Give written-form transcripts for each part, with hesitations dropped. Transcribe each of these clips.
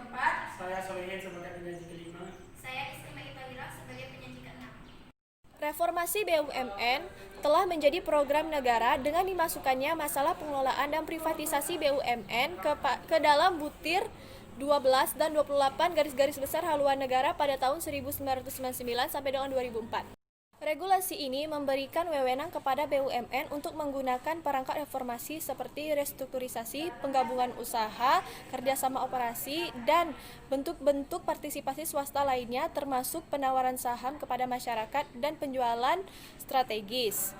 keempat. Saya Solehin sebagai penyaji kelima. Saya Istima Ipawira sebagai penyaji keenam. Reformasi BUMN telah menjadi program negara dengan dimasukkannya masalah pengelolaan dan privatisasi BUMN ke dalam butir 12 dan 28 garis-garis besar haluan negara pada tahun 1999 sampai dengan 2004. Regulasi ini memberikan wewenang kepada BUMN untuk menggunakan perangkat reformasi seperti restrukturisasi, penggabungan usaha, kerjasama operasi, dan bentuk-bentuk partisipasi swasta lainnya termasuk penawaran saham kepada masyarakat dan penjualan strategis.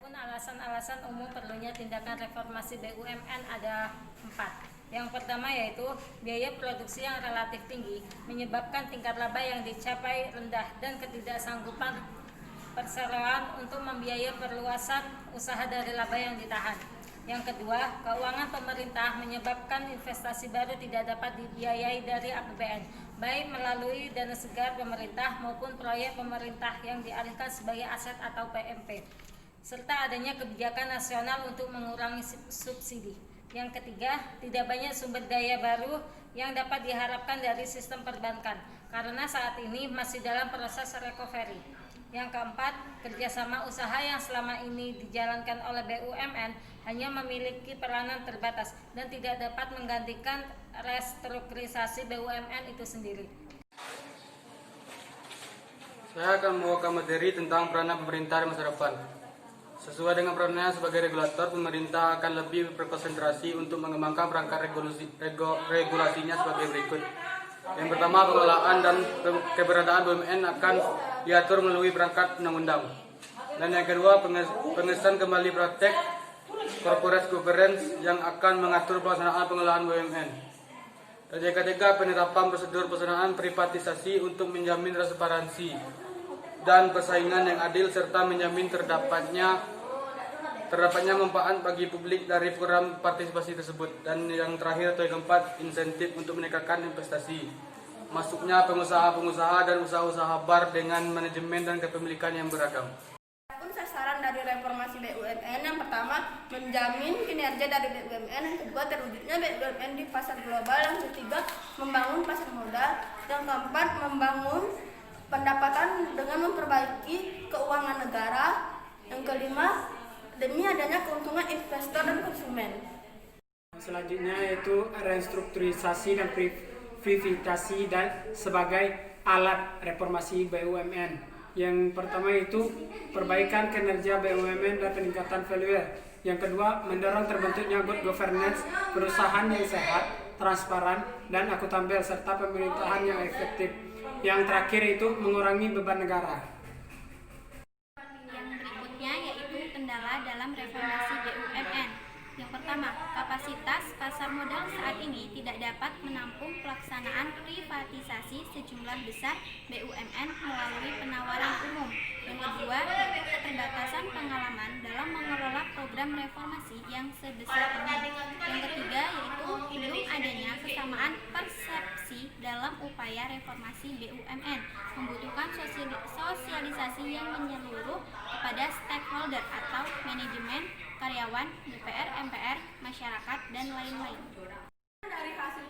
Alasan-alasan umum perlunya tindakan reformasi BUMN ada 4. Yang pertama yaitu biaya produksi yang relatif tinggi menyebabkan tingkat laba yang dicapai rendah dan ketidaksanggupan perseroan untuk membiayai perluasan usaha dari laba yang ditahan. Yang kedua, keuangan pemerintah menyebabkan investasi baru tidak dapat dibiayai dari APBN, baik melalui dana segar pemerintah maupun proyek pemerintah yang dialihkan sebagai aset atau PMP, serta adanya kebijakan nasional untuk mengurangi subsidi. Yang ketiga, tidak banyak sumber daya baru yang dapat diharapkan dari sistem perbankan, karena saat ini masih dalam proses recovery. Yang keempat, kerjasama usaha yang selama ini dijalankan oleh BUMN hanya memiliki peranan terbatas dan tidak dapat menggantikan restrukturisasi BUMN itu sendiri. Saya akan membawakan materi tentang peranan pemerintah di masa depan. Sesuai dengan perannya sebagai regulator, pemerintah akan lebih berkonsentrasi untuk mengembangkan perangkat regulasinya sebagai berikut. Yang pertama, pengelolaan dan keberadaan BUMN akan diatur melalui perangkat undang-undang. Dan yang kedua, pengesahan kembali praktek corporate governance yang akan mengatur pelaksanaan pengelolaan BUMN. Dan yang ketiga, penetapan prosedur pelaksanaan privatisasi untuk menjamin transparansi dan persaingan yang adil serta menjamin terdapatnya manfaat bagi publik dari program partisipasi tersebut. Dan yang terakhir atau yang keempat, insentif untuk meningkatkan investasi, masuknya pengusaha-pengusaha dan usaha-usaha bar dengan manajemen dan kepemilikan yang beragam. Sasaran dari reformasi BUMN yang pertama, menjamin kinerja dari BUMN, yang kedua, terwujudnya BUMN di pasar global, yang ketiga, membangun pasar modal, yang keempat, membangun pendapatan dengan memperbaiki keuangan negara, yang kelima, demi adanya keuntungan investor dan konsumen. Selanjutnya yaitu restrukturisasi dan privatisasi dan sebagai alat reformasi BUMN. Yang pertama itu perbaikan kinerja BUMN dan peningkatan value. Yang kedua, mendorong terbentuknya good governance, perusahaan yang sehat, transparan, dan akuntabel, serta pemerintahan yang efektif. Yang terakhir itu mengurangi beban negara. Yang berikutnya yaitu kendala dalam reformasi BUMN. Yang pertama, kapasitas pasar modal saat ini tidak dapat menampung pelaksanaan privatisasi sejumlah besar BUMN melalui penawaran umum. Yang kedua, keterbatasan pengalaman dalam mengelola program reformasi yang sebesar ini. Yang ketiga, yaitu belum adanya kesamaan persepsi dalam upaya reformasi BUMN, membutuhkan sosialisasi yang menyeluruh kepada stakeholder atau manajemen, karyawan, DPR, MPR, masyarakat, dan lain-lain. Dari hasil